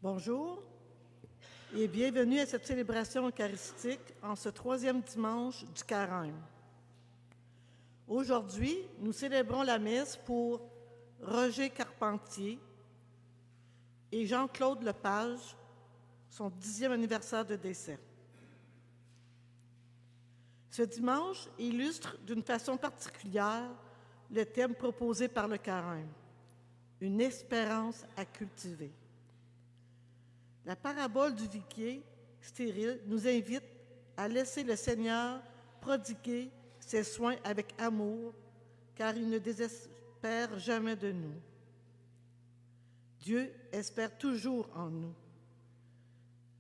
Bonjour et bienvenue à cette célébration eucharistique en ce troisième dimanche du Carême. Aujourd'hui, nous célébrons la messe pour Roger Carpentier et Jean-Claude Lepage, son 10e anniversaire de décès. Ce dimanche illustre d'une façon particulière le thème proposé par le Carême, une espérance à cultiver. La parabole du viguier stérile nous invite à laisser le Seigneur prodiguer ses soins avec amour, car il ne désespère jamais de nous. Dieu espère toujours en nous.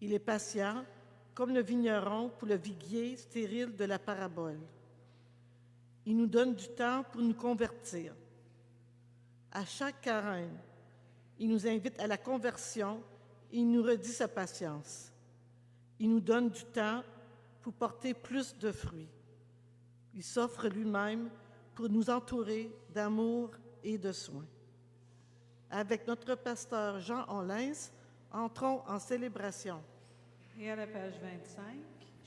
Il est patient, comme le vigneron pour le viguier stérile de la parabole. Il nous donne du temps pour nous convertir. À chaque carême, il nous invite à la conversion. Il nous redit sa patience. Il nous donne du temps pour porter plus de fruits. Il s'offre lui-même pour nous entourer d'amour et de soins. Avec notre pasteur Jean Onlins, entrons en célébration. Et à la page 25,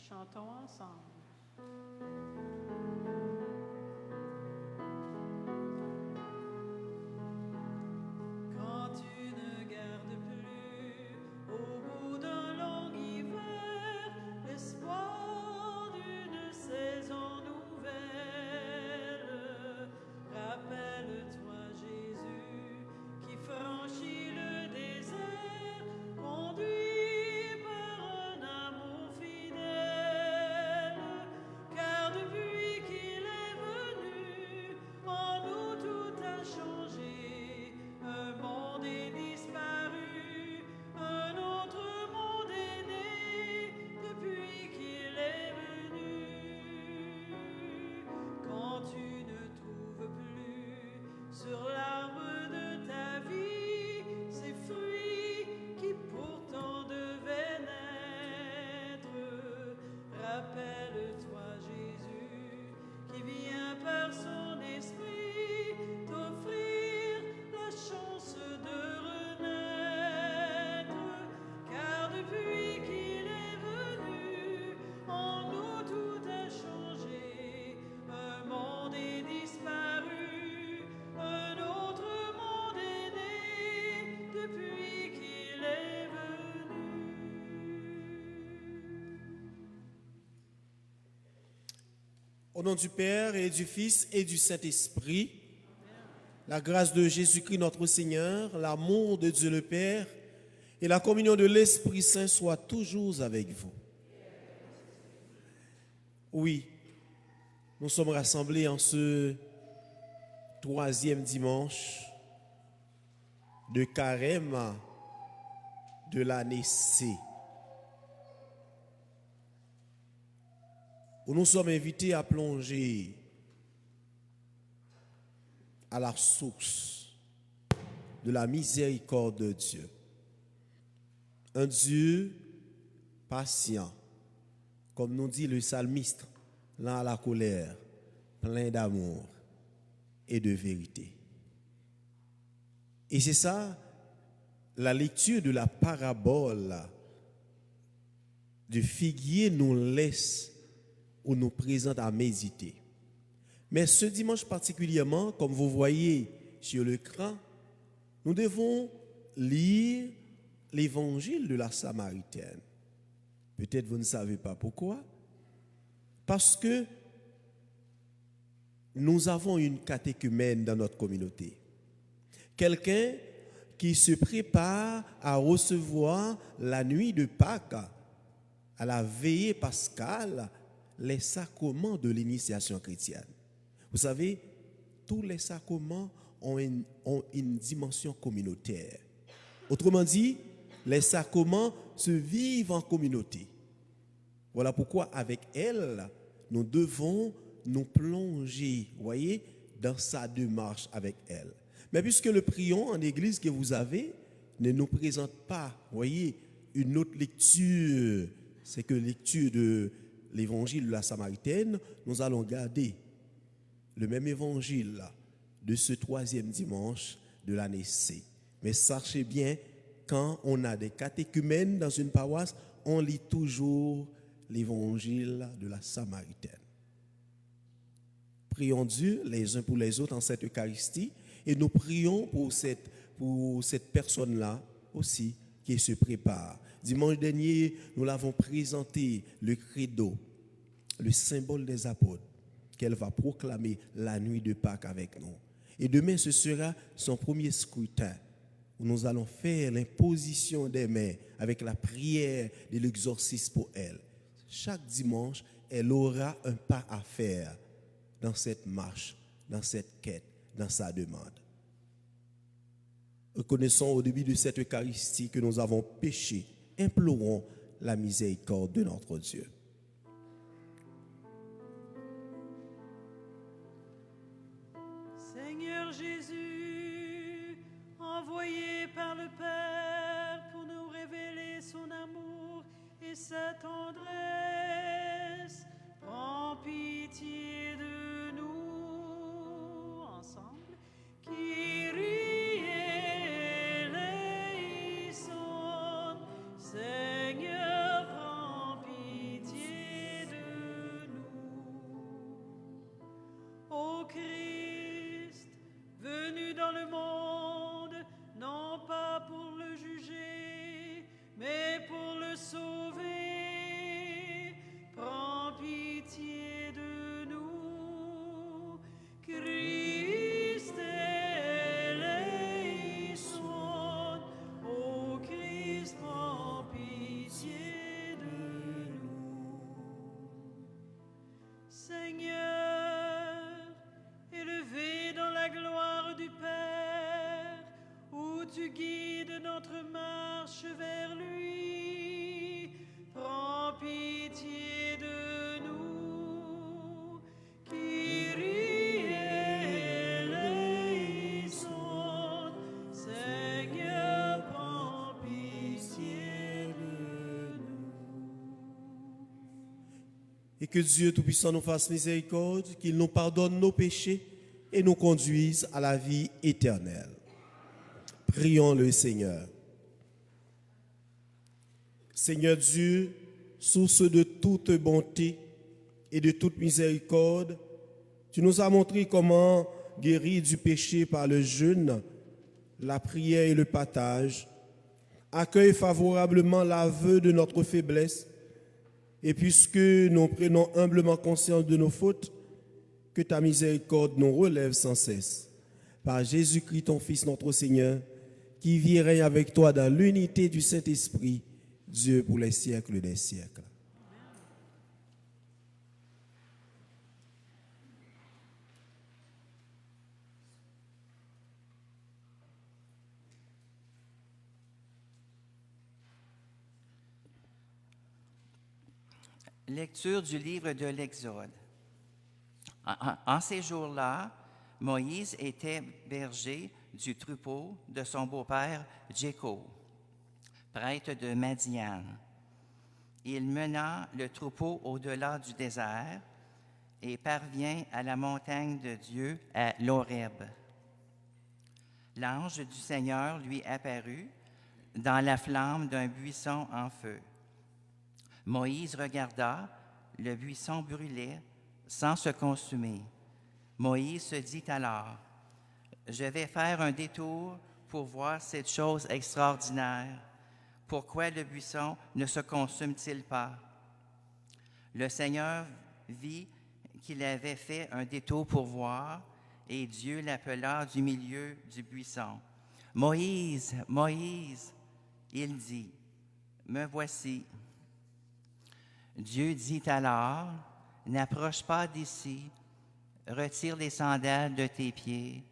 chantons ensemble. Au nom du Père et du Fils et du Saint-Esprit, la grâce de Jésus-Christ notre Seigneur, l'amour de Dieu le Père et la communion de l'Esprit Saint soient toujours avec vous. Oui, nous sommes rassemblés en ce troisième dimanche de Carême de l'année C, où nous sommes invités à plonger à la source de la miséricorde de Dieu. Un Dieu patient, comme nous dit le psalmiste, lent à la colère, plein d'amour et de vérité. Et c'est ça, la lecture de la parabole du figuier nous laisse ou nous présente à méditer. Mais ce dimanche particulièrement, comme vous voyez sur l'écran, nous devons lire l'évangile de la Samaritaine. Peut-être vous ne savez pas pourquoi. Parce que nous avons une catéchumène dans notre communauté. Quelqu'un qui se prépare à recevoir la nuit de Pâques, à la veillée pascale, les sacrements de l'initiation chrétienne. Vous savez, tous les sacrements ont une dimension communautaire. Autrement dit, les sacrements se vivent en communauté. Voilà pourquoi avec elle, nous devons nous plonger, voyez, dans sa démarche avec elle. Mais puisque le prion en église que vous avez ne nous présente pas, voyez, une autre lecture, c'est que lecture de l'évangile de la Samaritaine, nous allons garder le même évangile de ce troisième dimanche de l'année C. Mais sachez bien quand on a des catéchumènes dans une paroisse, on lit toujours l'évangile de la Samaritaine. Prions Dieu les uns pour les autres en cette Eucharistie et nous prions pour cette personne-là aussi qui se prépare. Dimanche dernier, nous l'avons présenté, le credo, le symbole des apôtres, qu'elle va proclamer la nuit de Pâques avec nous. Et demain, ce sera son premier scrutin, où nous allons faire l'imposition des mains avec la prière de l'exorcisme pour elle. Chaque dimanche, elle aura un pas à faire dans cette marche, dans cette quête, dans sa demande. Reconnaissons au début de cette Eucharistie que nous avons péché. Implorons la miséricorde de notre Dieu. Seigneur Jésus, envoyé par le Père pour nous révéler son amour et sa tendresse, prends pitié de nous ensemble. Kyrie eleison, Seigneur, prends pitié de nous. Ô Christ, venu dans le monde, non pas pour le juger, mais pour le sauver, prends pitié de nous. Christ eleison, ô Christ, prends pitié de nous. Seigneur, élevé dans la gloire du Père, où tu guides notre marche vers lui, prends pitié de nous. Kyrie eleison, Seigneur, prends pitié de nous. Et que Dieu Tout-Puissant nous fasse miséricorde, qu'il nous pardonne nos péchés et nous conduise à la vie éternelle. Prions le Seigneur. Seigneur Dieu, source de toute bonté et de toute miséricorde, tu nous as montré comment guérir du péché par le jeûne, la prière et le partage. Accueille favorablement l'aveu de notre faiblesse et puisque nous prenons humblement conscience de nos fautes, que ta miséricorde nous relève sans cesse. Par Jésus-Christ, ton Fils, notre Seigneur, qui vit et règne avec toi dans l'unité du Saint-Esprit, Dieu pour les siècles des siècles. Lecture du livre de l'Exode. En ces jours-là, Moïse était berger du troupeau de son beau-père Jéco, prêtre de Madian. Il mena le troupeau au-delà du désert et parvient à la montagne de Dieu à l'Horeb. L'ange du Seigneur lui apparut dans la flamme d'un buisson en feu. Moïse regarda, le buisson brûlait sans se consumer. Moïse se dit alors, « Je vais faire un détour pour voir cette chose extraordinaire. Pourquoi le buisson ne se consume-t-il pas? » Le Seigneur vit qu'il avait fait un détour pour voir, et Dieu l'appela du milieu du buisson. « Moïse, Moïse !» Il dit, « Me voici. » Dieu dit alors, « N'approche pas d'ici, retire les sandales de tes pieds,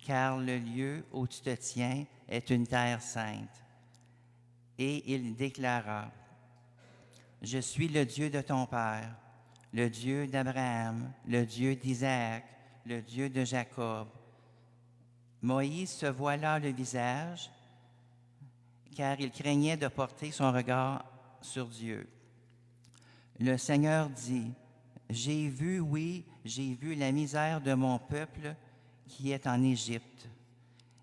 car le lieu où tu te tiens est une terre sainte. » Et il déclara, « Je suis le Dieu de ton père, le Dieu d'Abraham, le Dieu d'Isaac, le Dieu de Jacob. » Moïse se voila le visage, car il craignait de porter son regard sur Dieu. Le Seigneur dit, « J'ai vu, oui, j'ai vu la misère de mon peuple qui est en Égypte,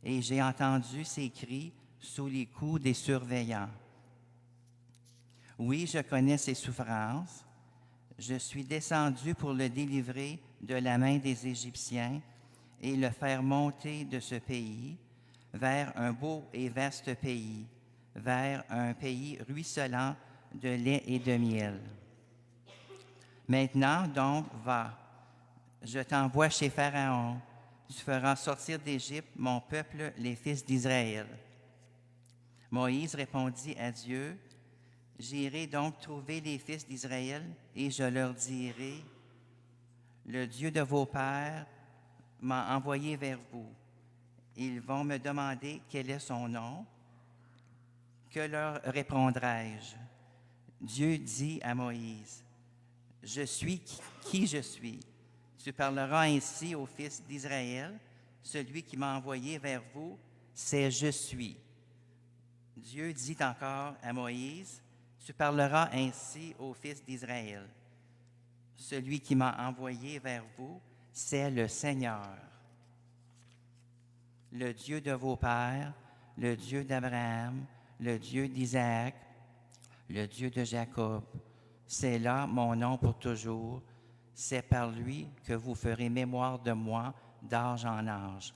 et j'ai entendu ses cris sous les coups des surveillants. Oui, je connais ses souffrances. Je suis descendu pour le délivrer de la main des Égyptiens et le faire monter de ce pays vers un beau et vaste pays, vers un pays ruisselant de lait et de miel. Maintenant, donc, va, je t'envoie chez Pharaon. Tu feras sortir d'Égypte mon peuple, les fils d'Israël. Moïse répondit à Dieu, « J'irai donc trouver les fils d'Israël et je leur dirai, « Le Dieu de vos pères m'a envoyé vers vous. Ils vont me demander quel est son nom. Que leur répondrai-je? » Dieu dit à Moïse, « Je suis qui je suis. Tu parleras ainsi aux fils d'Israël. Celui qui m'a envoyé vers vous, c'est je suis. » Dieu dit encore à Moïse, « Tu parleras ainsi aux fils d'Israël. Celui qui m'a envoyé vers vous, c'est le Seigneur, le Dieu de vos pères, le Dieu d'Abraham, le Dieu d'Isaac, le Dieu de Jacob. C'est là mon nom pour toujours. C'est par lui que vous ferez mémoire de moi d'âge en âge. »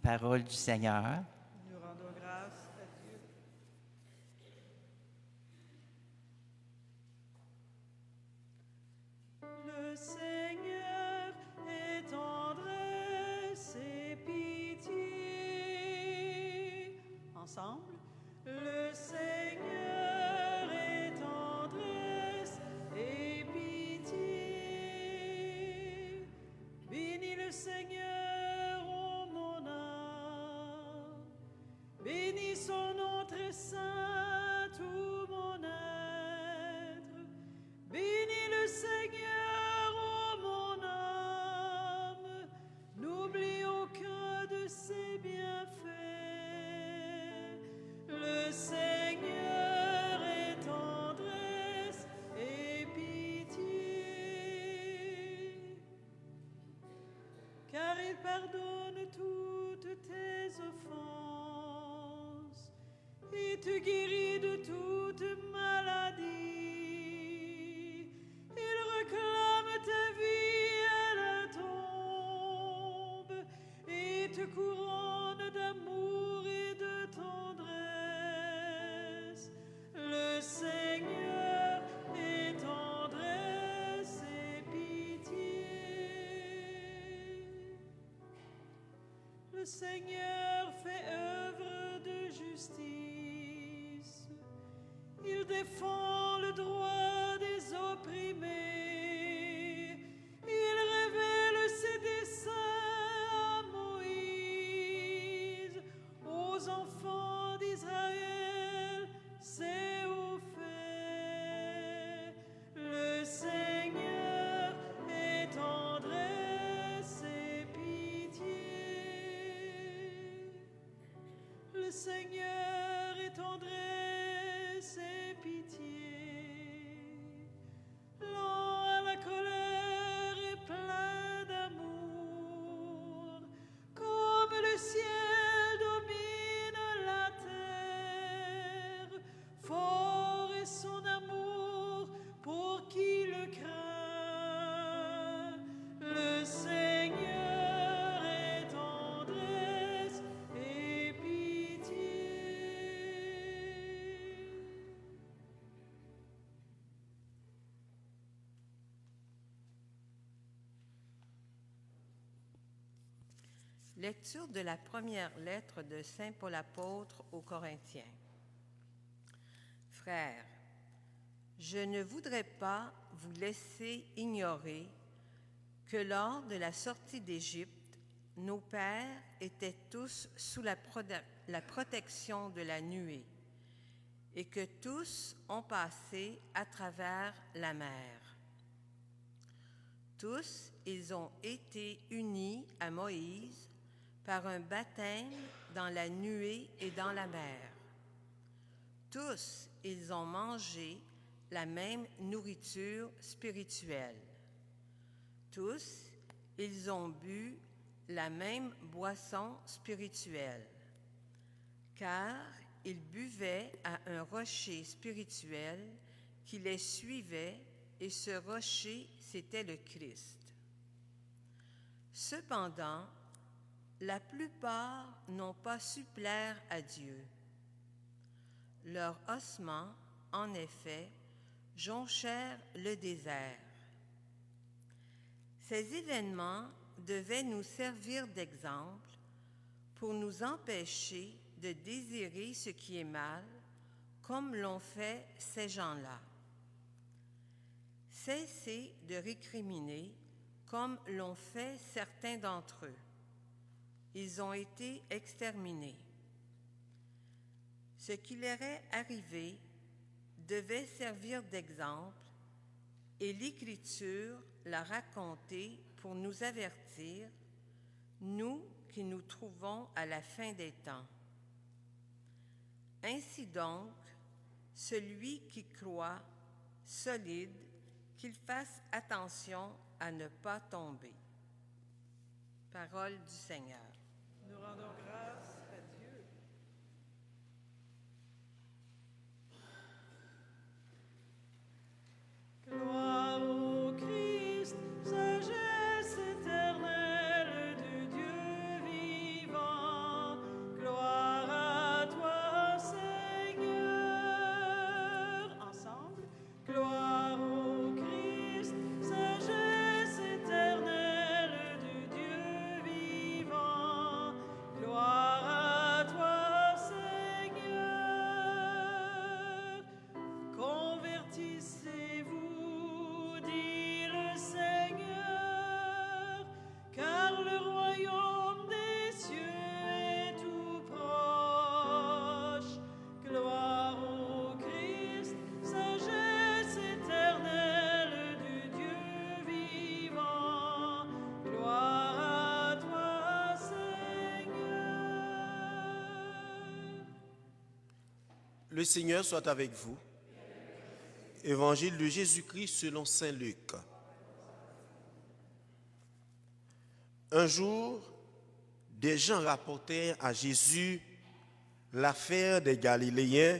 Parole du Seigneur. Nous rendons grâce à Dieu. Le Seigneur est tendresse et pitié. Ensemble. Le Seigneur est tendresse et pitié. Bénis le Seigneur, ô mon âme. Bénis son nom très saint, tout mon être. Bénis le Seigneur, ô mon âme. N'oublie aucun de ses bienfaits. Le Seigneur est tendresse et pitié, car il pardonne toutes tes offenses et te guérit de toute maladie. Il réclame ta vie à la tombe et te couronne d'amour et de tendresse. Le Seigneur est tendresse et pitié. Le Seigneur fait œuvre de justice. Il défend le droit des opprimés. Il révèle ses desseins à Moïse, aux enfants d'Israël, c'est au fait. Le Seigneur est tendresse et pitié. Le Seigneur est tendresse et pitié. Lent à la colère et plein d'amour, comme le ciel domine la terre. Fort est son amour pour qui le craint. Le Seigneur est tendresse et pitié. Lecture de la première lettre de Saint Paul apôtre aux Corinthiens. Frères, je ne voudrais pas vous laisser ignorer que lors de la sortie d'Égypte, nos pères étaient tous sous la protection de la nuée et que tous ont passé à travers la mer. Tous, ils ont été unis à Moïse par un baptême dans la nuée et dans la mer. Tous, ils ont mangé la même nourriture spirituelle. Tous, ils ont bu la même boisson spirituelle, car ils buvaient à un rocher spirituel qui les suivait, et ce rocher, c'était le Christ. Cependant, la plupart n'ont pas su plaire à Dieu. Leurs ossements, en effet, jonchèrent le désert. Ces événements devaient nous servir d'exemple pour nous empêcher de désirer ce qui est mal, comme l'ont fait ces gens-là. Cessez de récriminer comme l'ont fait certains d'entre eux. Ils ont été exterminés. Ce qui leur est arrivé devait servir d'exemple, et l'Écriture l'a raconté pour nous avertir, nous qui nous trouvons à la fin des temps. Ainsi donc, celui qui croit solide, qu'il fasse attention à ne pas tomber. Parole du Seigneur. Nous rendons grâce à Dieu. Gloire au Christ, sagesse éternelle du Dieu vivant. Gloire à toi, Seigneur. Ensemble. Gloire au Christ, sagesse éternelle du Dieu vivant. Gloire à toi, Seigneur. Convertissez-vous, dit le Seigneur, car le royaume des cieux est tout proche. Gloire au Christ, sagesse éternelle du Dieu vivant. Gloire à toi, Seigneur. Le Seigneur soit avec vous. Évangile de Jésus-Christ selon saint Luc. Un jour, des gens rapportèrent à Jésus l'affaire des Galiléens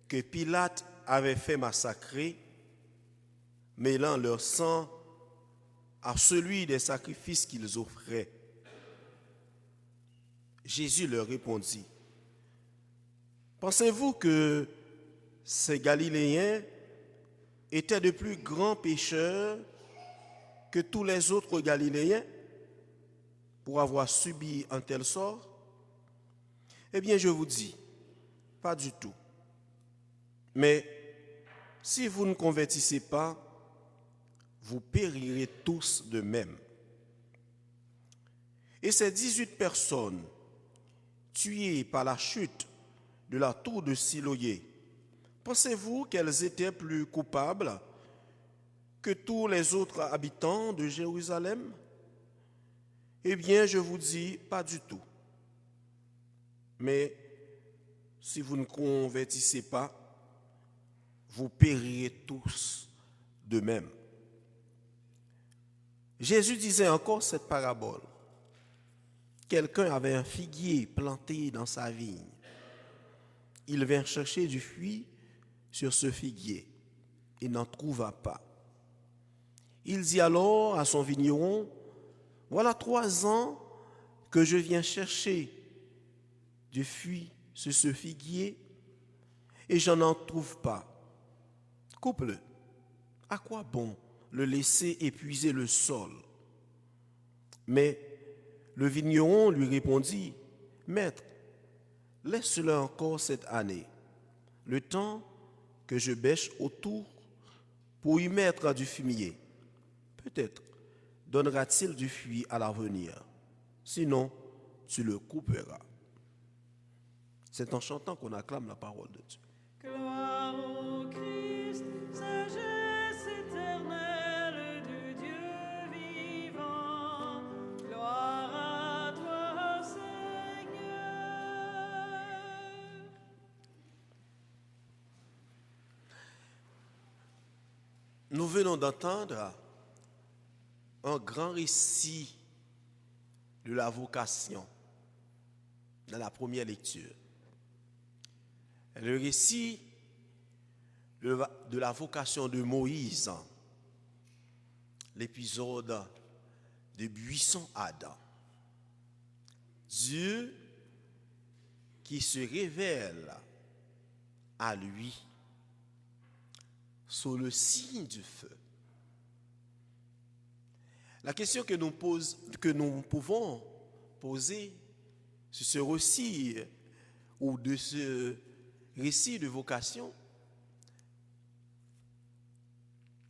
que Pilate avait fait massacrer, mêlant leur sang à celui des sacrifices qu'ils offraient. Jésus leur répondit, « Pensez-vous que ces Galiléens étaient de plus grands pécheurs que tous les autres Galiléens pour avoir subi un tel sort? Eh bien, je vous dis, pas du tout. Mais si vous ne convertissez pas, vous périrez tous de même. » Et ces 18 personnes tuées par la chute de la tour de Siloé, pensez-vous qu'elles étaient plus coupables que tous les autres habitants de Jérusalem? Eh bien, je vous dis, pas du tout. Mais si vous ne convertissez pas, vous périrez tous de même. Jésus disait encore cette parabole. Quelqu'un avait un figuier planté dans sa vigne. Il vint chercher du fruit sur ce figuier et n'en trouva pas. Il dit alors à son vigneron, « Voilà 3 ans que je viens chercher du fruit sur ce figuier et je n'en trouve pas. Coupe-le. À quoi bon le laisser épuiser le sol? » Mais le vigneron lui répondit, « Maître, laisse-le encore cette année, le temps que je bêche autour pour y mettre du fumier. Peut-être donnera-t-il du fruit à l'avenir. Sinon, tu le couperas. » C'est en chantant qu'on acclame la parole de Dieu. Gloire au Christ, sagesse éternelle du Dieu vivant. Gloire à toi, Seigneur. Nous venons d'entendre un grand récit de la vocation dans la première lecture. le récit de la vocation de Moïse, l'épisode de Buisson Adam. Dieu qui se révèle à lui sous le signe du feu. La question que nous pouvons poser sur ce récit ou de ce récit de vocation,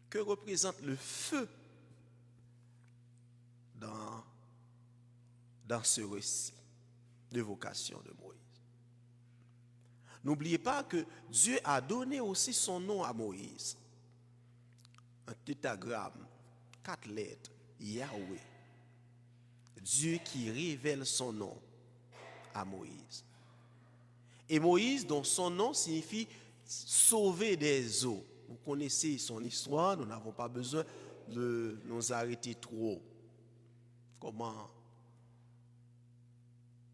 que représente le feu dans ce récit de vocation de Moïse? N'oubliez pas que Dieu a donné aussi son nom à Moïse. Un tétragramme, 4 lettres, Yahweh. Dieu qui révèle son nom à Moïse. Et Moïse, dont son nom signifie sauver des eaux. Vous connaissez son histoire, nous n'avons pas besoin de nous arrêter trop. Comment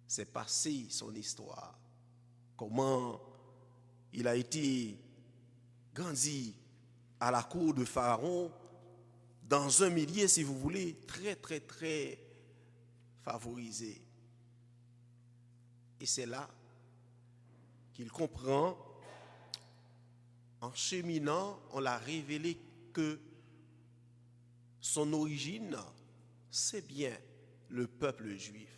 s'est passée son histoire? Comment il a été grandi à la cour de Pharaon dans un milieu, si vous voulez, très, très, très favorisé. Et c'est là qu'il comprend, en cheminant, on l'a révélé que son origine, c'est bien le peuple juif.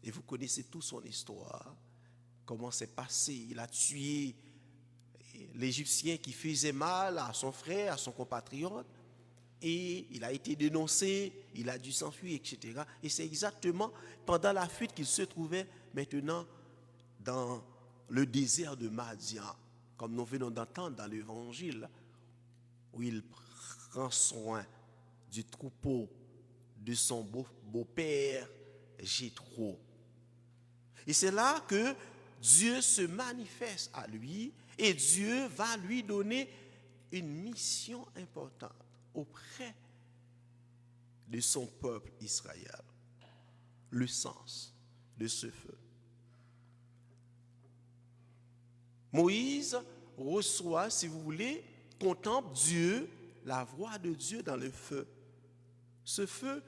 Et vous connaissez toute son histoire, comment c'est passé. Il a tué l'Égyptien qui faisait mal à son frère, à son compatriote, et il a été dénoncé, il a dû s'enfuir, etc. Et c'est exactement pendant la fuite qu'il se trouvait maintenant dans le désert de Madian, comme nous venons d'entendre dans l'Évangile, où il prend soin du troupeau de son beau-père Jéthro. Et c'est là que Dieu se manifeste à lui et Dieu va lui donner une mission importante auprès de son peuple Israël. Le sens de ce feu. Moïse reçoit, si vous voulez, contemple Dieu, la voix de Dieu dans le feu. Ce feu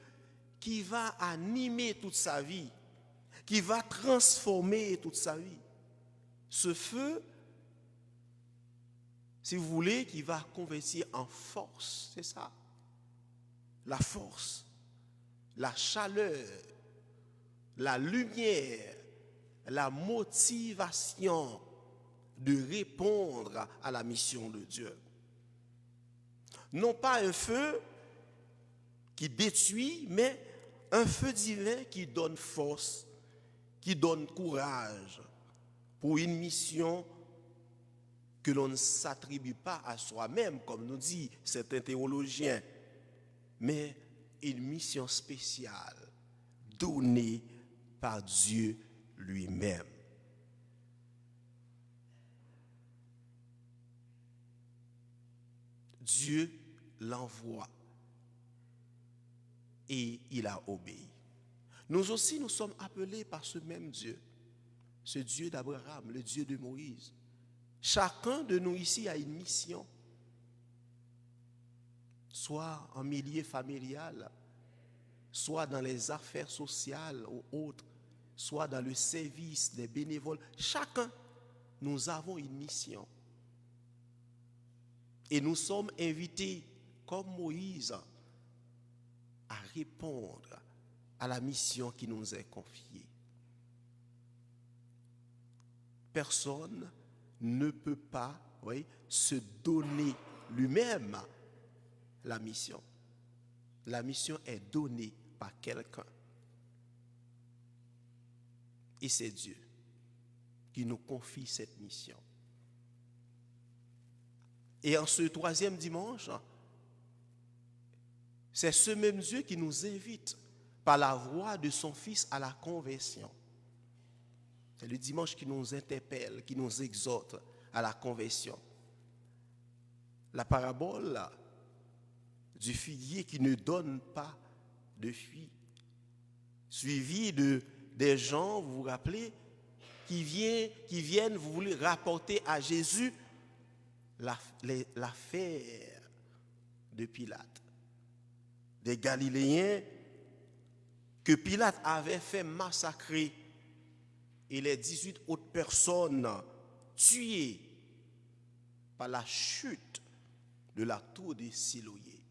qui va animer toute sa vie, qui va transformer toute sa vie. Ce feu, si vous voulez, qui va convertir en force, c'est ça. La force, la chaleur, la lumière, la motivation de répondre à la mission de Dieu. Non pas un feu qui détruit, mais un feu divin qui donne force, qui donne courage pour une mission que l'on ne s'attribue pas à soi-même, comme nous dit certains théologiens, mais une mission spéciale donnée par Dieu lui-même. Dieu l'envoie et il a obéi. Nous aussi, nous sommes appelés par ce même Dieu, ce Dieu d'Abraham, le Dieu de Moïse. Chacun de nous ici a une mission, soit en milieu familial, soit dans les affaires sociales ou autres, soit dans le service des bénévoles. Chacun, nous avons une mission. Et nous sommes invités, comme Moïse, à répondre à la mission qui nous est confiée. Personne ne peut pas se donner lui-même la mission. La mission est donnée par quelqu'un. Et c'est Dieu qui nous confie cette mission. Et en ce troisième dimanche, c'est ce même Dieu qui nous invite par la voix de son Fils à la conversion. C'est le dimanche qui nous interpelle, qui nous exhorte à la conversion. La parabole du figuier qui ne donne pas de fruits, suivi des gens, vous vous rappelez, qui viennent, vous voulez rapporter à Jésus l'affaire de Pilate. Des Galiléens que Pilate avait fait massacrer et les 18 autres personnes tuées par la chute de la tour de Siloé.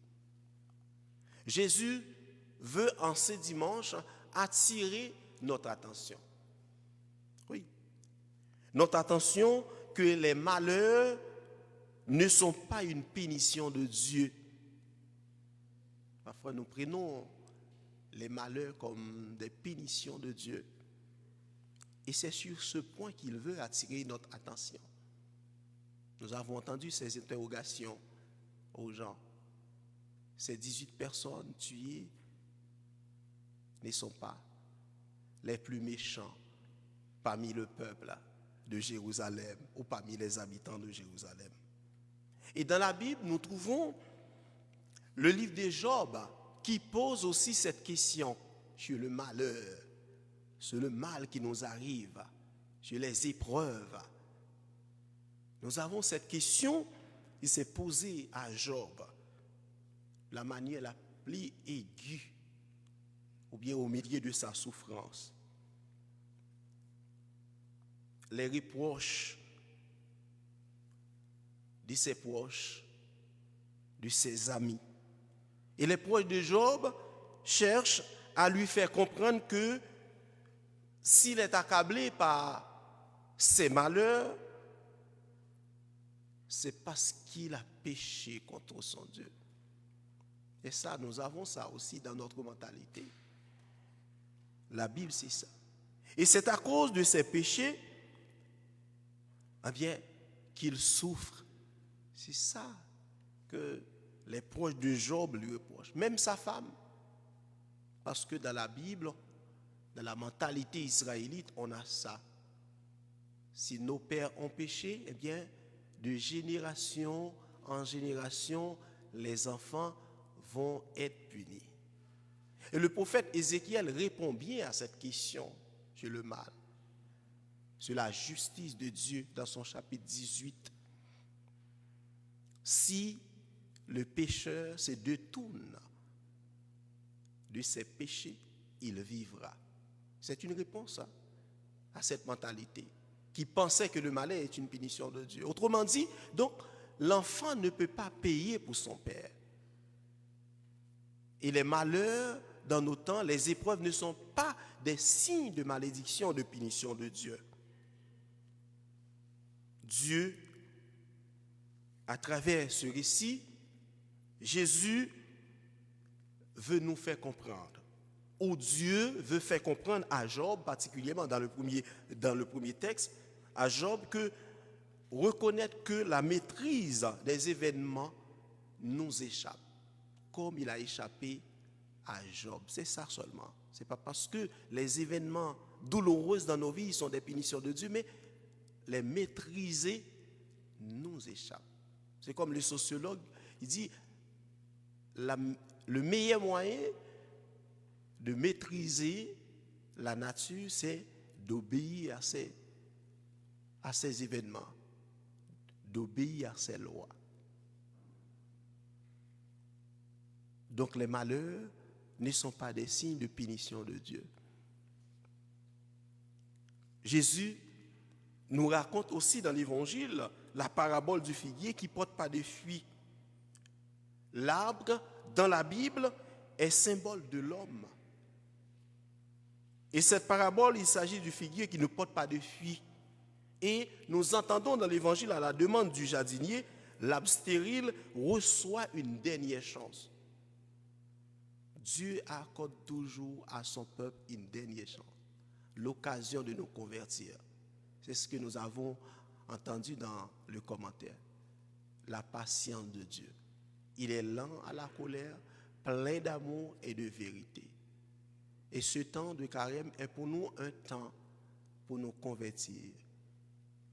Jésus veut en ce dimanche attirer notre attention. Oui. Notre attention que les malheurs ne sont pas une punition de Dieu. Parfois nous prenons les malheurs comme des punitions de Dieu. Et c'est sur ce point qu'il veut attirer notre attention. Nous avons entendu ces interrogations aux gens. Ces 18 personnes tuées ne sont pas les plus méchants parmi le peuple de Jérusalem ou parmi les habitants de Jérusalem. Et dans la Bible, nous trouvons le livre de Job qui pose aussi cette question sur le malheur, sur le mal qui nous arrive, sur les épreuves. Nous avons cette question qui s'est posée à Job, la manière la plus aiguë, ou bien au milieu de sa souffrance. Les reproches de ses proches, de ses amis. Et les proches de Job cherchent à lui faire comprendre que s'il est accablé par ses malheurs, c'est parce qu'il a péché contre son Dieu. Et ça, nous avons ça aussi dans notre mentalité. La Bible, c'est ça. Et c'est à cause de ses péchés, eh bien, qu'il souffre. C'est ça que les proches de Job lui reprochent. Même sa femme. Parce que dans la Bible, dans la mentalité israélite, on a ça. Si nos pères ont péché, eh bien, de génération en génération, les enfants vont être punis. Et le prophète Ézéchiel répond bien à cette question sur le mal, sur la justice de Dieu dans son chapitre 18. Si le pécheur se détourne de ses péchés, il vivra. C'est une réponse à cette mentalité qui pensait que le malheur est une punition de Dieu. Autrement dit, donc, l'enfant ne peut pas payer pour son père. Et les malheurs, dans nos temps, les épreuves ne sont pas des signes de malédiction, de punition de Dieu. Dieu, à travers ce récit, Jésus veut nous faire comprendre, ou Dieu veut faire comprendre à Job, particulièrement dans le premier texte, à Job, que reconnaître que la maîtrise des événements nous échappe, comme il a échappé à Job. C'est ça seulement. Ce n'est pas parce que les événements douloureux dans nos vies sont des punitions de Dieu, mais les maîtriser nous échappe. C'est comme le sociologue, il dit, le meilleur moyen de maîtriser la nature, c'est d'obéir à ces événements, d'obéir à ces lois. Donc les malheurs ne sont pas des signes de punition de Dieu. Jésus nous raconte aussi dans l'Évangile la parabole du figuier qui ne porte pas de fruits. L'arbre, dans la Bible, est symbole de l'homme. Et cette parabole, il s'agit du figuier qui ne porte pas de fruits. Et nous entendons dans l'Évangile, à la demande du jardinier, l'arbre stérile reçoit une dernière chance. Dieu accorde toujours à son peuple une dernière chance, l'occasion de nous convertir. C'est ce que nous avons entendu dans le commentaire. La patience de Dieu. Il est lent à la colère, plein d'amour et de vérité. Et ce temps de carême est pour nous un temps pour nous convertir,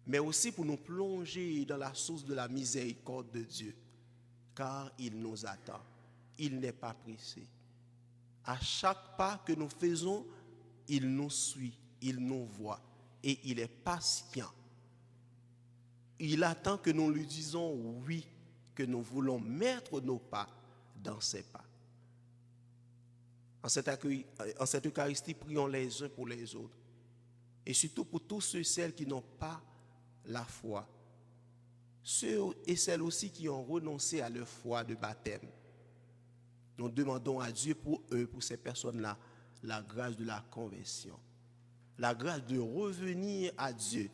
mais aussi pour nous plonger dans la source de la miséricorde de Dieu, car il nous attend. Il n'est pas pressé. À chaque pas que nous faisons, il nous suit, il nous voit. et il est patient. Il attend que nous lui disions oui, que nous voulons mettre nos pas dans ses pas. En cette Eucharistie, prions les uns pour les autres. Et surtout pour tous ceux et celles qui n'ont pas la foi. Ceux et celles aussi qui ont renoncé à leur foi de baptême. Nous demandons à Dieu pour eux, pour ces personnes-là, la grâce de la conversion. La grâce de revenir à Dieu,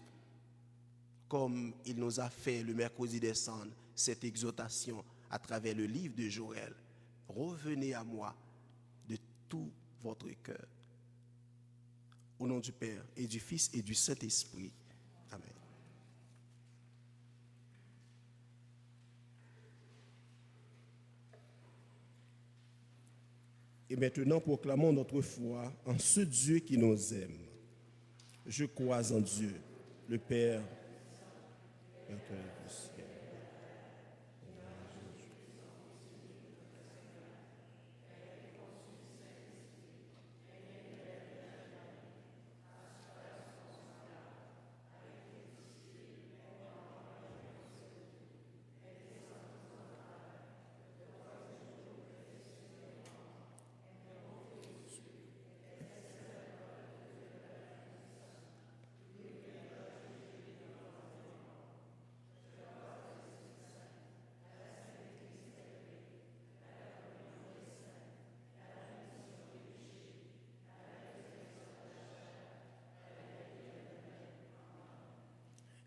comme il nous a fait le mercredi des cendres, cette exhortation à travers le livre de Joël. Revenez à moi de tout votre cœur. Au nom du Père et du Fils et du Saint-Esprit. Amen. Et maintenant, proclamons notre foi en ce Dieu qui nous aime. Je crois en Dieu, le Père, Créateur du ciel.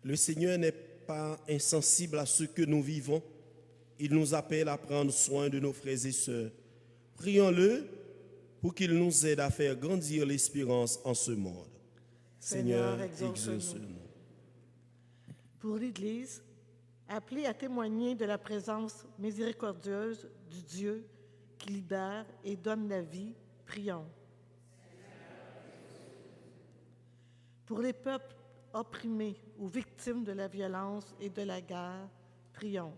Le Seigneur n'est pas insensible à ce que nous vivons. Il nous appelle à prendre soin de nos frères et sœurs. Prions-le pour qu'il nous aide à faire grandir l'espérance en ce monde. Seigneur, exauce-nous. Pour l'Église, appelée à témoigner de la présence miséricordieuse du Dieu qui libère et donne la vie, prions. Pour les peuples opprimés ou victimes de la violence et de la guerre, prions.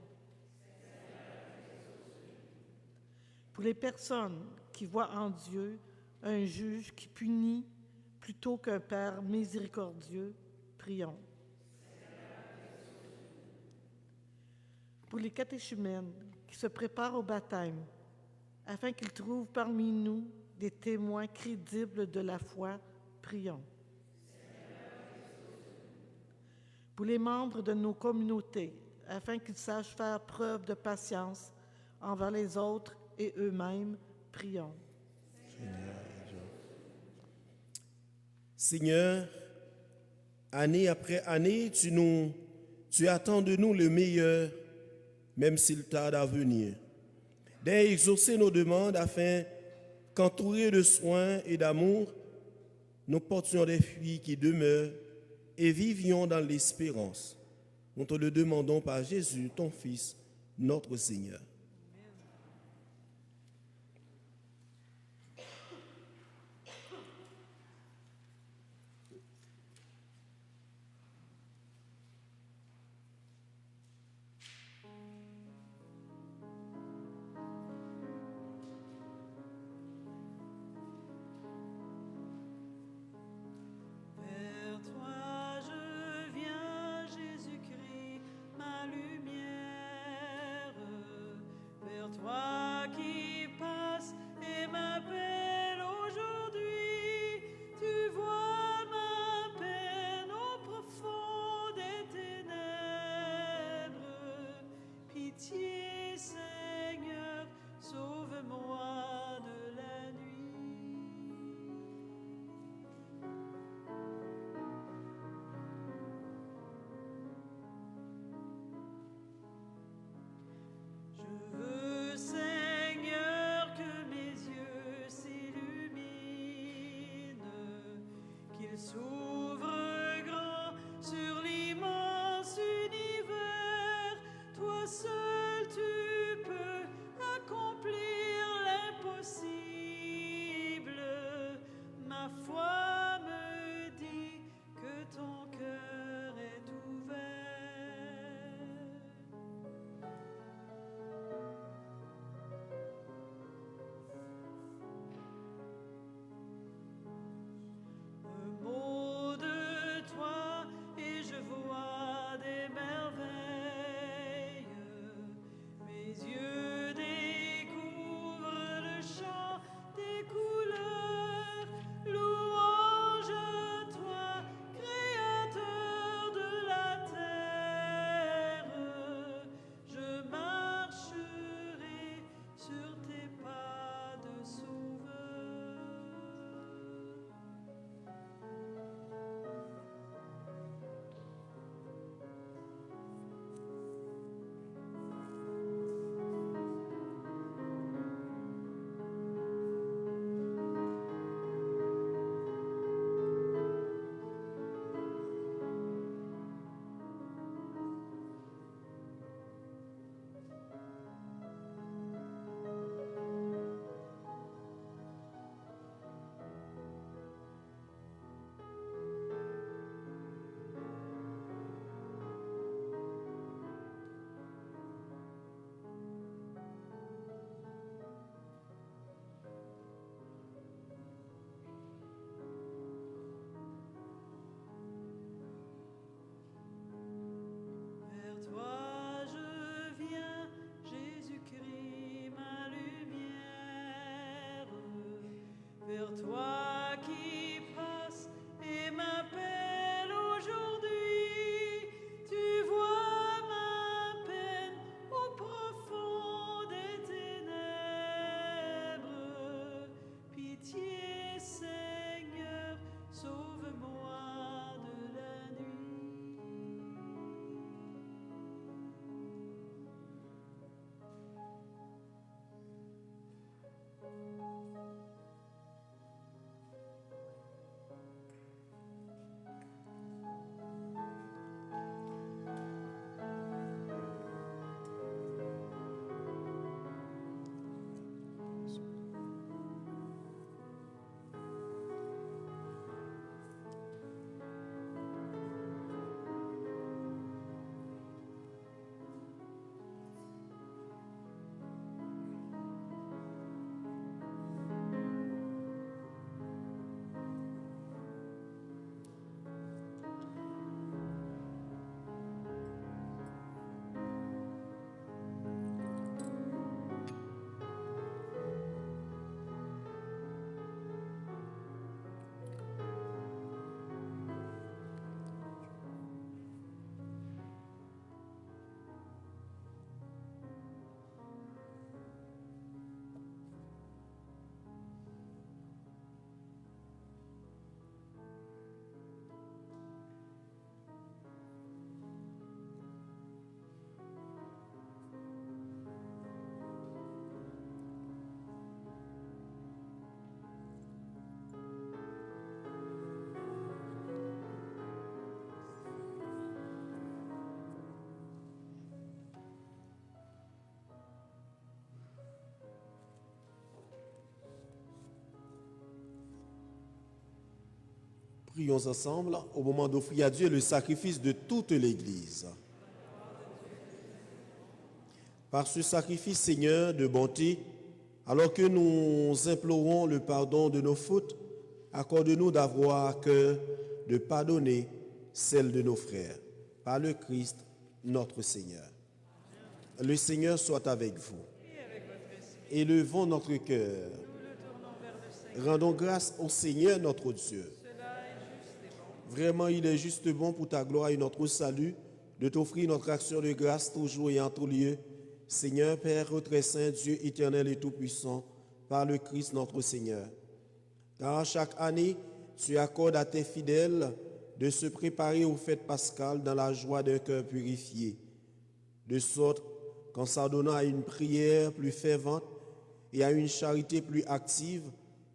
Pour les personnes qui voient en Dieu un juge qui punit plutôt qu'un Père miséricordieux, prions. Pour les catéchumènes qui se préparent au baptême, afin qu'ils trouvent parmi nous des témoins crédibles de la foi, prions. Pour les membres de nos communautés, afin qu'ils sachent faire preuve de patience envers les autres et eux-mêmes, prions. Seigneur, année après année, tu attends de nous le meilleur, même s'il tarde à venir. D'exaucer nos demandes afin qu'entourés de soins et d'amour, nous portions des fruits qui demeurent et vivions dans l'espérance. Nous te le demandons par Jésus, ton Fils, notre Seigneur. Vers toi je viens, Jésus-Christ, ma lumière. Vers toi qui passe et m'appelle aujourd'hui. Tu vois ma peine au profond des ténèbres. Pitié, Seigneur, sauve-moi de la nuit. Je veux, Seigneur, que mes yeux s'illuminent, qu'ils s'ouvrent grand sur l'immense univers. Toi seul tu peux accomplir l'impossible. Ma foi me dit que ton cœur est ouvert. toi je viens, Jésus-Christ, ma lumière. Vers toi qui passe et m'appelle aujourd'hui. Tu vois ma peine au profond des ténèbres. Pitié, Seigneur, sauve-moi de la nuit. Prions ensemble au moment d'offrir à Dieu le sacrifice de toute l'Église. Par ce sacrifice, Seigneur, de bonté, alors que nous implorons le pardon de nos fautes, accorde-nous d'avoir à cœur de pardonner celles de nos frères. Par le Christ, notre Seigneur. Le Seigneur soit avec vous. Élevons notre cœur. Rendons grâce au Seigneur notre Dieu. Vraiment, il est juste bon pour ta gloire et notre salut de t'offrir notre action de grâce toujours et en tout lieu. Seigneur, Père très saint, Dieu éternel et tout-puissant, par le Christ notre Seigneur. Car chaque année, tu accordes à tes fidèles de se préparer aux fêtes pascales dans la joie d'un cœur purifié, de sorte qu'en s'adonnant à une prière plus fervente et à une charité plus active,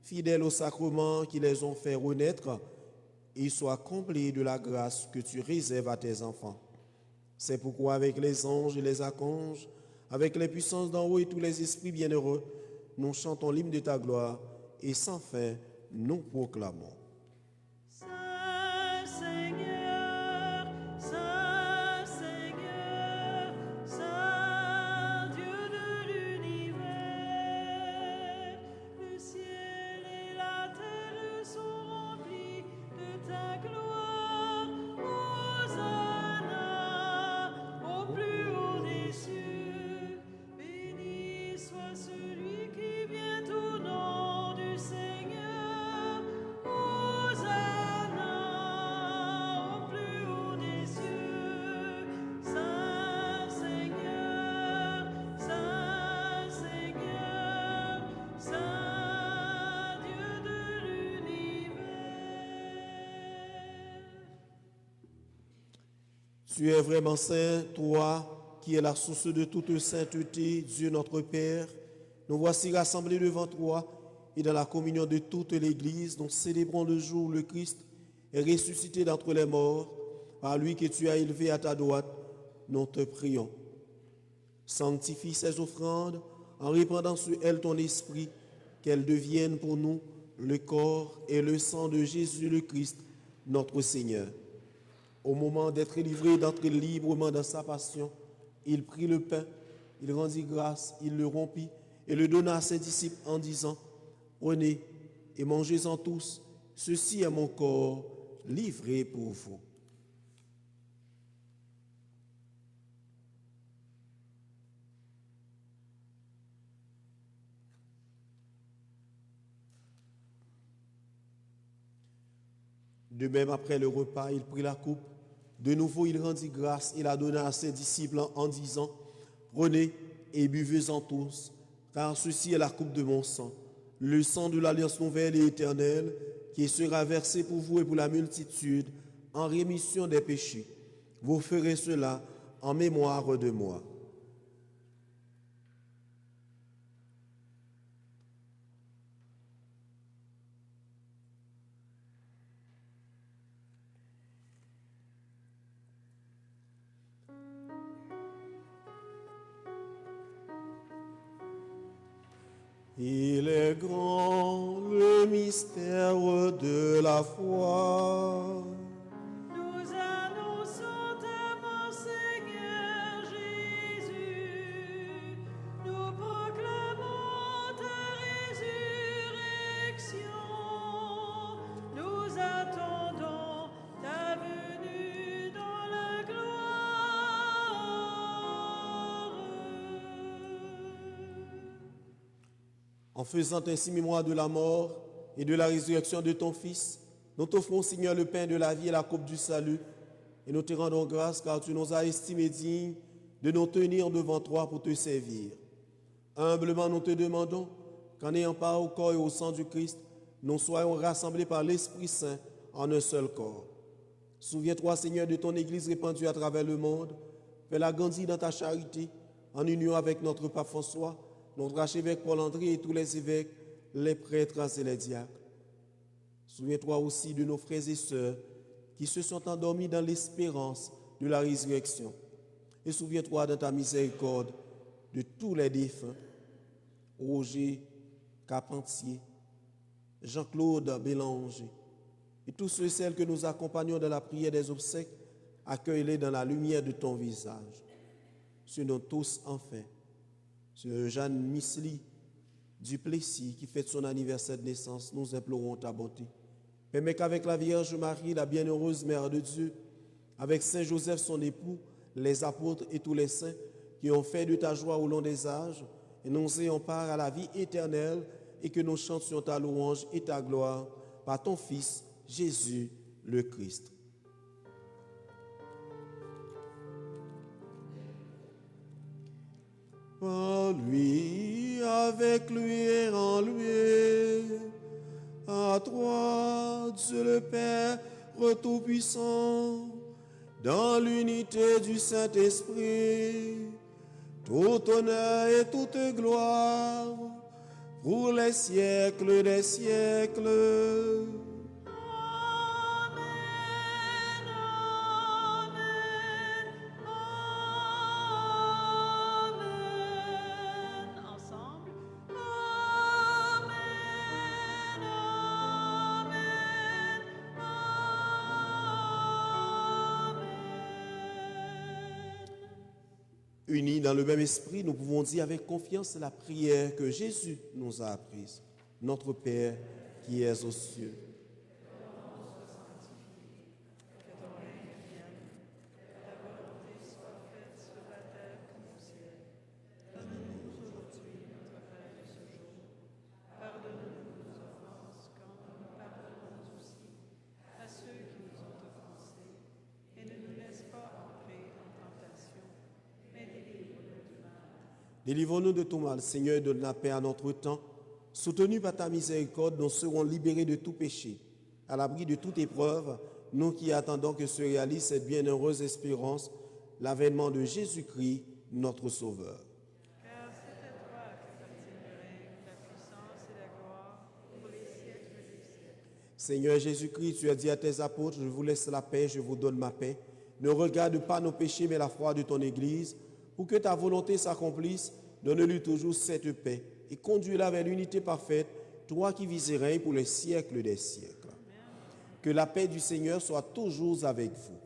fidèles aux sacrements qui les ont fait renaître, ils soient comblés de la grâce que tu réserves à tes enfants. C'est pourquoi avec les anges et les archanges, avec les puissances d'en haut et tous les esprits bienheureux, nous chantons l'hymne de ta gloire et sans fin nous proclamons. Saint Seigneur, Saint Seigneur, Saint Dieu de l'univers, le ciel et la terre sont remplis de ta gloire. Hosanna au plus haut des cieux, béni soit celui qui vient au nom du Seigneur. Hosanna au plus haut des cieux. Saint Seigneur, Saint Seigneur, Saint Dieu de l'univers. Tu es vraiment saint, toi qui es la source de toute sainteté, Dieu notre Père. Nous voici rassemblés devant toi et dans la communion de toute l'Église, nous célébrons le jour où le Christ est ressuscité d'entre les morts. Par lui que tu as élevé à ta droite, nous te prions. Sanctifie ces offrandes en répandant sur elles ton esprit, qu'elles deviennent pour nous le corps et le sang de Jésus le Christ, notre Seigneur. Au moment d'être livré, d'entrer librement dans sa passion, il prit le pain, il rendit grâce, il le rompit et le donna à ses disciples en disant, « Prenez et mangez-en tous, ceci est mon corps livré pour vous. » De même, après le repas, il prit la coupe. De nouveau, il rendit grâce et la donna à ses disciples en disant, « Prenez et buvez-en tous, car ceci est la coupe de mon sang, le sang de l'alliance nouvelle et éternelle, qui sera versé pour vous et pour la multitude en rémission des péchés. Vous ferez cela en mémoire de moi. » Il est grand le mystère de la foi. Nous annonçons ta mort, Seigneur Jésus. Nous proclamons ta résurrection. Nous attendons ta venue dans la gloire. En faisant ainsi mémoire de la mort et de la résurrection de ton Fils, nous t'offrons, Seigneur, le pain de la vie et la coupe du salut, et nous te rendons grâce car tu nous as estimés dignes de nous tenir devant toi pour te servir. Humblement, nous te demandons qu'en ayant part au corps et au sang du Christ, nous soyons rassemblés par l'Esprit Saint en un seul corps. Souviens-toi, Seigneur, de ton Église répandue à travers le monde. Fais-la grandir dans ta charité, en union avec notre pape François, notre archevêque Paul-André et tous les évêques, les prêtres et les diacres. Souviens-toi aussi de nos frères et sœurs qui se sont endormis dans l'espérance de la résurrection. Et souviens-toi dans ta miséricorde de tous les défunts, Roger Carpentier, Jean-Claude Bélanger, et tous ceux et celles que nous accompagnons dans la prière des obsèques, accueille-les dans la lumière de ton visage. Sur nous tous, enfin, sur Jeanne Misli Duplessis qui fête son anniversaire de naissance, nous implorons ta bonté. Permets qu'avec la Vierge Marie, la bienheureuse Mère de Dieu, avec Saint Joseph son époux, les apôtres et tous les saints qui ont fait de ta joie au long des âges, et nous ayons part à la vie éternelle, et que nous chantions ta louange et ta gloire par ton Fils, Jésus le Christ. Par lui, avec lui et en lui, à toi, Dieu le Père Tout-Puissant, dans l'unité du Saint-Esprit, tout honneur et toute gloire, pour les siècles des siècles. Amen, amen, amen. Ensemble. Amen, amen, amen. Unis dans le même esprit, nous pouvons dire avec confiance la prière que Jésus nous a apprise. Notre Père qui es aux cieux. À ceux qui nous ont offensés, et ne nous laisse pas entrer en tentation, mais délivre-nous du mal. Délivre-nous de tout mal, Seigneur, et donne la paix à notre temps. Soutenus par ta miséricorde, nous serons libérés de tout péché. À l'abri de toute épreuve, nous qui attendons que se réalise cette bienheureuse espérance, l'avènement de Jésus-Christ, notre Sauveur. Car c'est à toi qu'appartient le règne, la puissance et la gloire pour les siècles des siècles. Seigneur Jésus-Christ, tu as dit à tes apôtres, je vous laisse la paix, je vous donne ma paix. Ne regarde pas nos péchés, mais la foi de ton Église. Pour que ta volonté s'accomplisse, donne-lui toujours cette paix et conduis-la vers l'unité parfaite, toi qui vis et règnes pour les siècles des siècles. Que la paix du Seigneur soit toujours avec vous.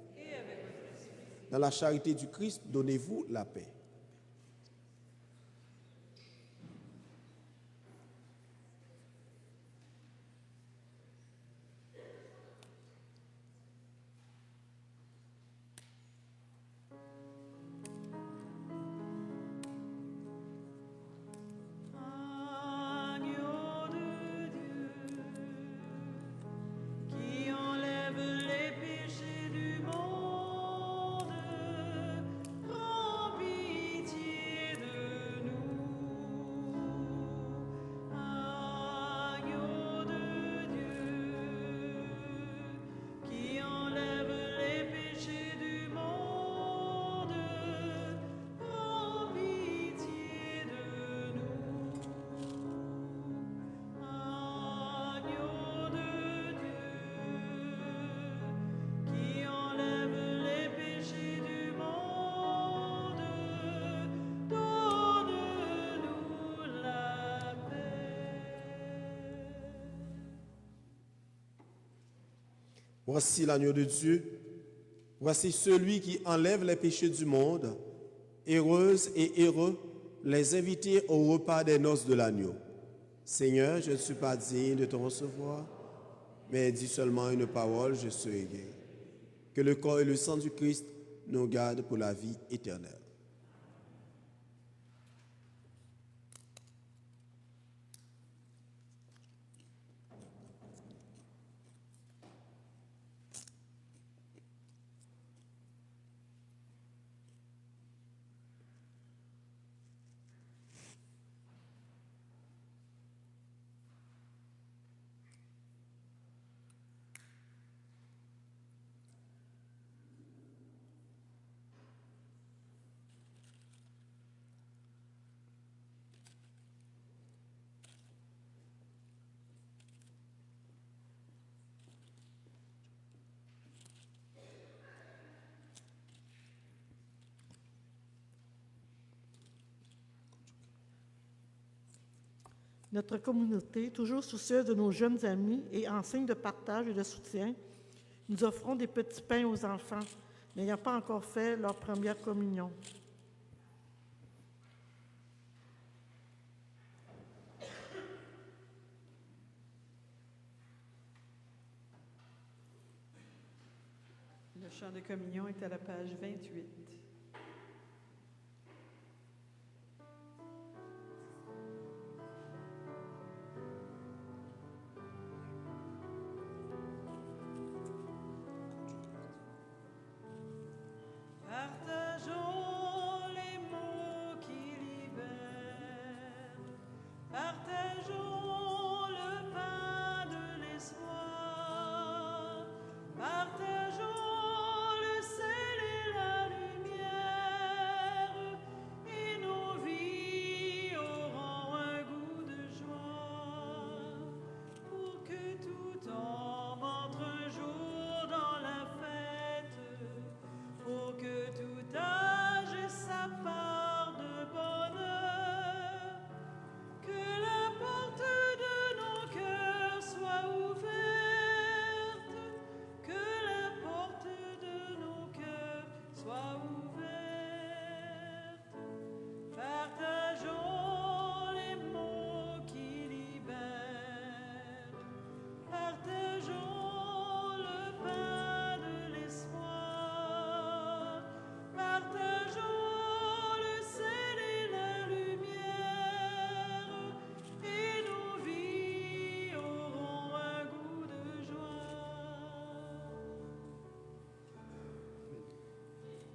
Dans la charité du Christ, donnez-vous la paix. Agneau de Dieu, qui enlève Voici l'agneau de Dieu. Voici celui qui enlève les péchés du monde. Heureuses et heureux les invités au repas des noces de l'agneau. Seigneur, je ne suis pas digne de te recevoir, mais dis seulement une parole, je serai guéri. Que le corps et le sang du Christ nous gardent pour la vie éternelle. Notre communauté, toujours soucieuse de nos jeunes amis et en signe de partage et de soutien, nous offrons des petits pains aux enfants n'ayant pas encore fait leur première communion. Le chant de communion est à la page 28. Partageons les mots qui libèrent. Partageons le pain de l'espoir. Partageons le sel et la lumière. Et nos vies auront un goût de joie. Pour que tout homme entre un jour dans la fête. Pour que tout âge ait sa part de bonheur, que la porte de nos cœurs soit ouverte, que la porte de nos cœurs soit ouverte. Partageons les mots qui libèrent, partageons le pain de l'espoir. Partageons le sel et la lumière, et nos vies auront un goût de joie.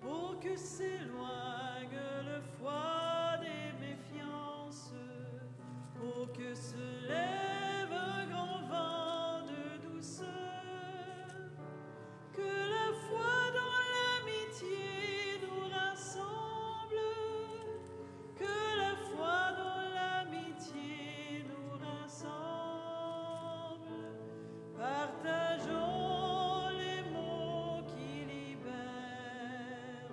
Pour que s'éloigne le froid des méfiances, pour que se lève un grand vent de douceur, que la foi dans l'amitié nous rassemble, que la foi dans l'amitié nous rassemble. Partageons les mots qui libèrent,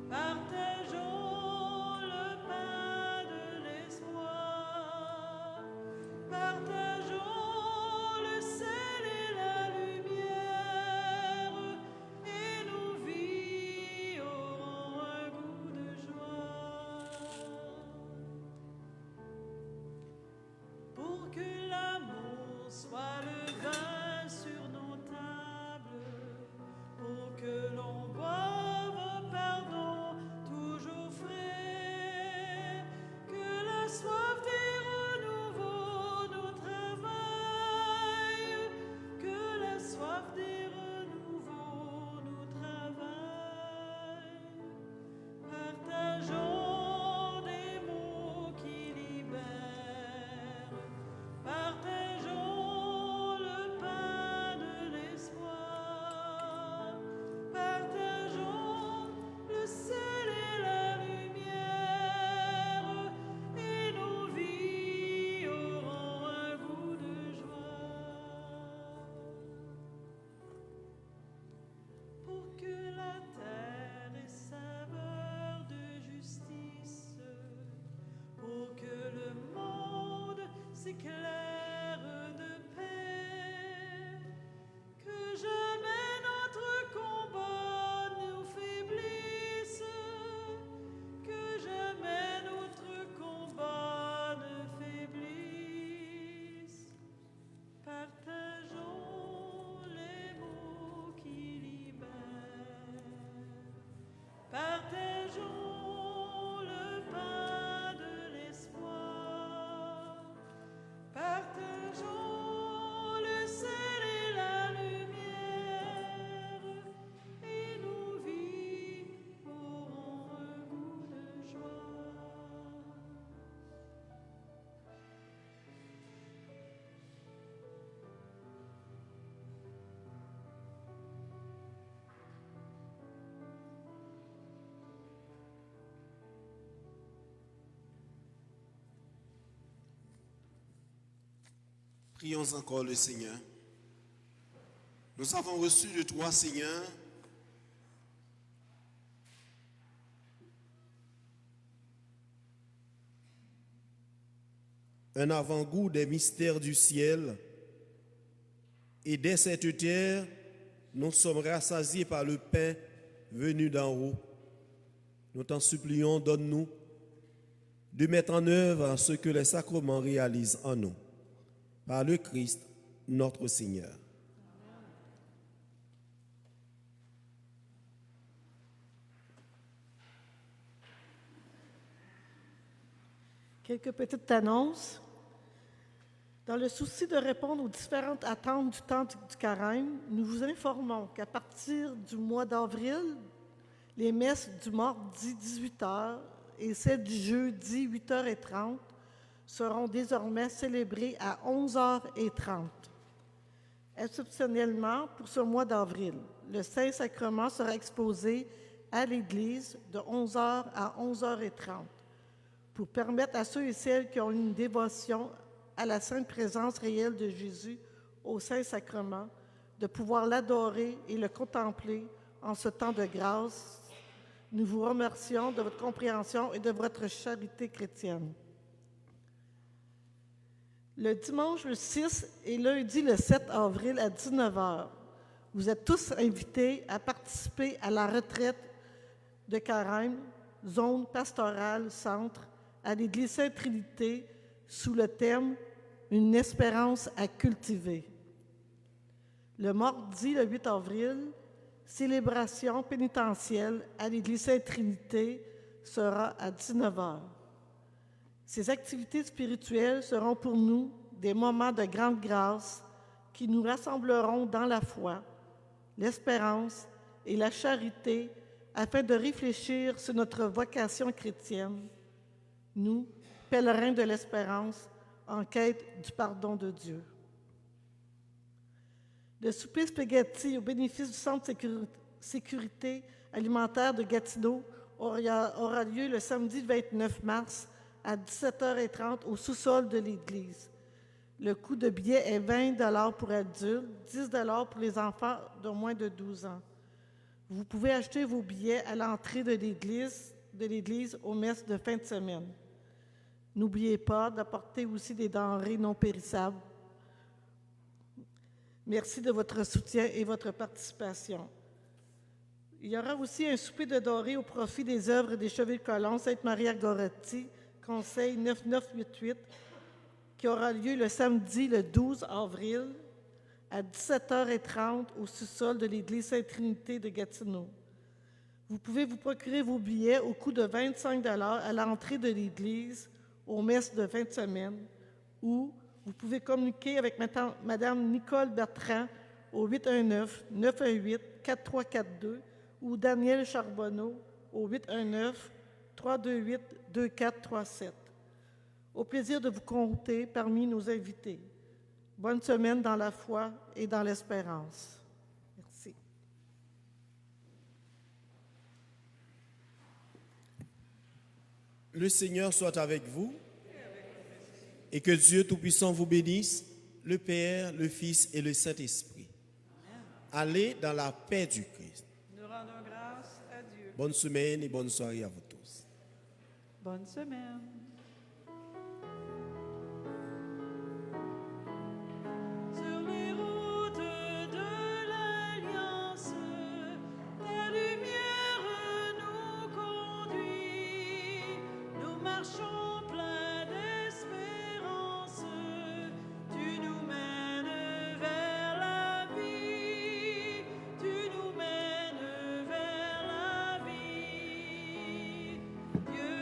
partageons le pain de l'espoir. Prions encore le Seigneur. Nous avons reçu de toi, Seigneur, un avant-goût des mystères du ciel, et dès cette terre, nous sommes rassasiés par le pain venu d'en haut. Nous t'en supplions, donne-nous de mettre en œuvre ce que les sacrements réalisent en nous, par le Christ, notre Seigneur. Quelques petites annonces. Dans le souci de répondre aux différentes attentes du temps du carême, nous vous informons qu'à partir du mois d'avril, les messes du mardi 18h et celles du jeudi 8h30 seront désormais célébrées à 11h30. Exceptionnellement, pour ce mois d'avril, le Saint-Sacrement sera exposé à l'Église de 11h à 11h30 pour permettre à ceux et celles qui ont une dévotion à la sainte présence réelle de Jésus au Saint-Sacrement de pouvoir l'adorer et le contempler en ce temps de grâce. Nous vous remercions de votre compréhension et de votre charité chrétienne. Le dimanche le 6 et lundi le 7 avril à 19h, vous êtes tous invités à participer à la retraite de carême, zone pastorale centre, à l'Église Sainte-Trinité, sous le thème « Une espérance à cultiver ». Le mardi, le 8 avril, célébration pénitentielle à l'Église Sainte-Trinité sera à 19h. Ces activités spirituelles seront pour nous des moments de grande grâce qui nous rassembleront dans la foi, l'espérance et la charité afin de réfléchir sur notre vocation chrétienne, nous, pèlerins de l'espérance, en quête du pardon de Dieu. Le souper spaghetti au bénéfice du Centre de sécurité alimentaire de Gatineau aura lieu le samedi 29 mars à 17h30 au sous-sol de l'Église. Le coût de billet est 20 $ pour adultes, 10 $ pour les enfants de moins de 12 ans. Vous pouvez acheter vos billets à l'entrée de l'Église aux messes de fin de semaine. N'oubliez pas d'apporter aussi des denrées non périssables. Merci de votre soutien et votre participation. Il y aura aussi un souper de dorée au profit des œuvres des Chevaliers-Colons Sainte-Marie-Goretti, Conseil 9988, qui aura lieu le samedi le 12 avril à 17h30 au sous-sol de l'Église Sainte-Trinité de Gatineau. Vous pouvez vous procurer vos billets au coût de 25 $ à l'entrée de l'Église aux messes de fin de semaine, ou vous pouvez communiquer avec Mme Nicole Bertrand au 819-918-4342 ou Daniel Charbonneau au 819-328-2437. Au plaisir de vous compter parmi nos invités. Bonne semaine dans la foi et dans l'espérance. Merci. Le Seigneur soit avec vous et que Dieu Tout-Puissant vous bénisse, le Père, le Fils et le Saint-Esprit. Allez dans la paix du Christ. Nous rendons grâce à Dieu. Bonne semaine et bonne soirée à vous tous. Bonne semaine. Sur les routes de l'Alliance, ta lumière nous conduit. Nous marchons pleins d'espérance. Tu nous mènes vers la vie. Tu nous mènes vers la vie. Dieu